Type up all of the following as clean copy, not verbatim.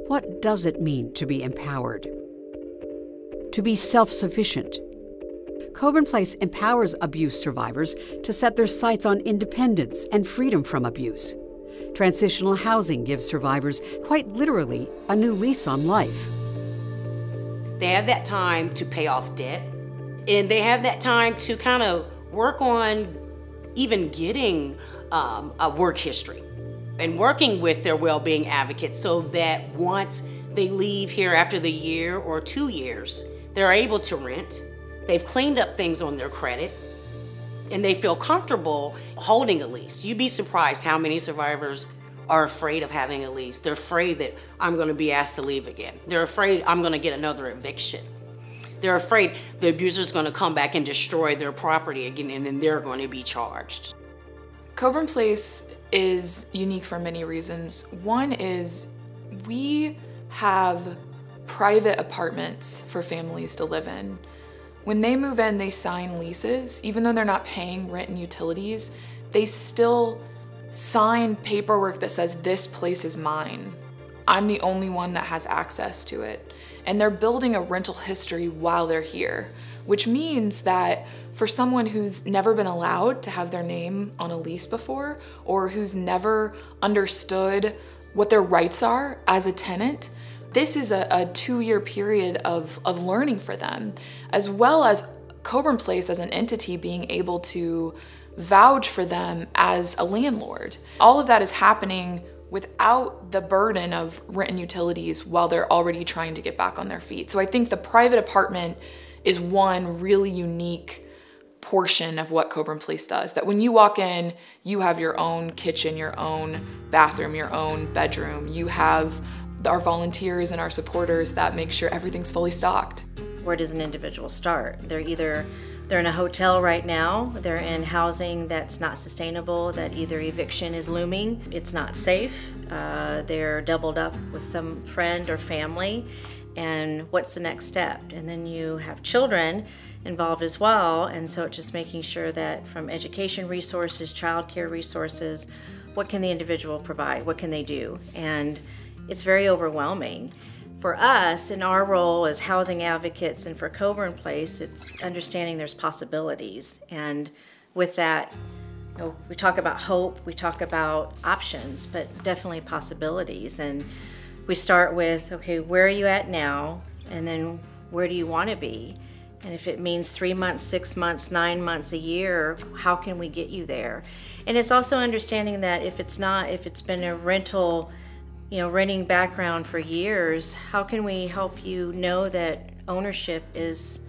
What does it mean to be empowered? To be self-sufficient? Coburn Place empowers abuse survivors to set their sights on independence and freedom from abuse. Transitional housing gives survivors, quite literally, a new lease on life. They have that time to pay off debt, and they have that time to kind of work on even getting a work history and working with their well-being advocates so that once they leave here after the year or 2 years, they're able to rent. They've cleaned up things on their credit, and they feel comfortable holding a lease. You'd be surprised how many survivors are afraid of having a lease. They're afraid that I'm gonna be asked to leave again. They're afraid I'm gonna get another eviction. They're afraid the abuser's gonna come back and destroy their property again, and then they're gonna be charged. Coburn Place is unique for many reasons. One is we have private apartments for families to live in. When they move in, they sign leases. Even though they're not paying rent and utilities, they still sign paperwork that says, this place is mine. I'm the only one that has access to it. And they're building a rental history while they're here, which means that for someone who's never been allowed to have their name on a lease before, or who's never understood what their rights are as a tenant, this is a 2-year period of learning for them, as well as Coburn Place as an entity being able to vouch for them as a landlord. All of that is happening without the burden of rent and utilities while they're already trying to get back on their feet. So I think the private apartment is one really unique portion of what Coburn Place does, that when you walk in, you have your own kitchen, your own bathroom, your own bedroom. You have our volunteers and our supporters that make sure everything's fully stocked. Where does an individual start? They're in a hotel right now, they're in housing that's not sustainable, that either eviction is looming, it's not safe, they're doubled up with some friend or family, and what's the next step? And then you have children involved as well, and so it's just making sure that from education resources, childcare resources, what can the individual provide, what can they do? And it's very overwhelming. For us, in our role as housing advocates and for Coburn Place, it's understanding there's possibilities. And with that, you know, we talk about hope, we talk about options, but definitely possibilities. And we start with, okay, where are you at now? And then where do you want to be? And if it means 3 months, 6 months, 9 months, a year, how can we get you there? And it's also understanding that if it's been a rental, renting background for years, how can we help you know that ownership is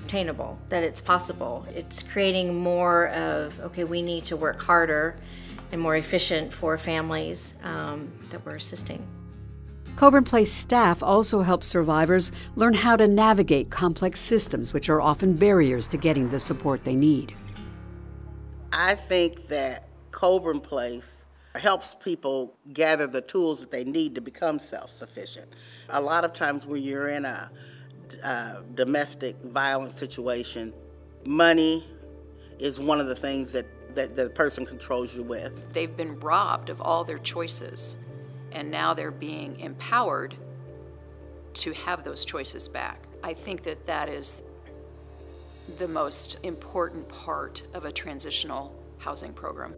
attainable, that it's possible? It's creating more of, okay, we need to work harder and more efficient for families that we're assisting. Coburn Place staff also help survivors learn how to navigate complex systems, which are often barriers to getting the support they need. I think that Coburn Place helps people gather the tools that they need to become self-sufficient. A lot of times when you're in a domestic violence situation, money is one of the things that the person controls you with. They've been robbed of all their choices, and now they're being empowered to have those choices back. I think that that is the most important part of a transitional housing program.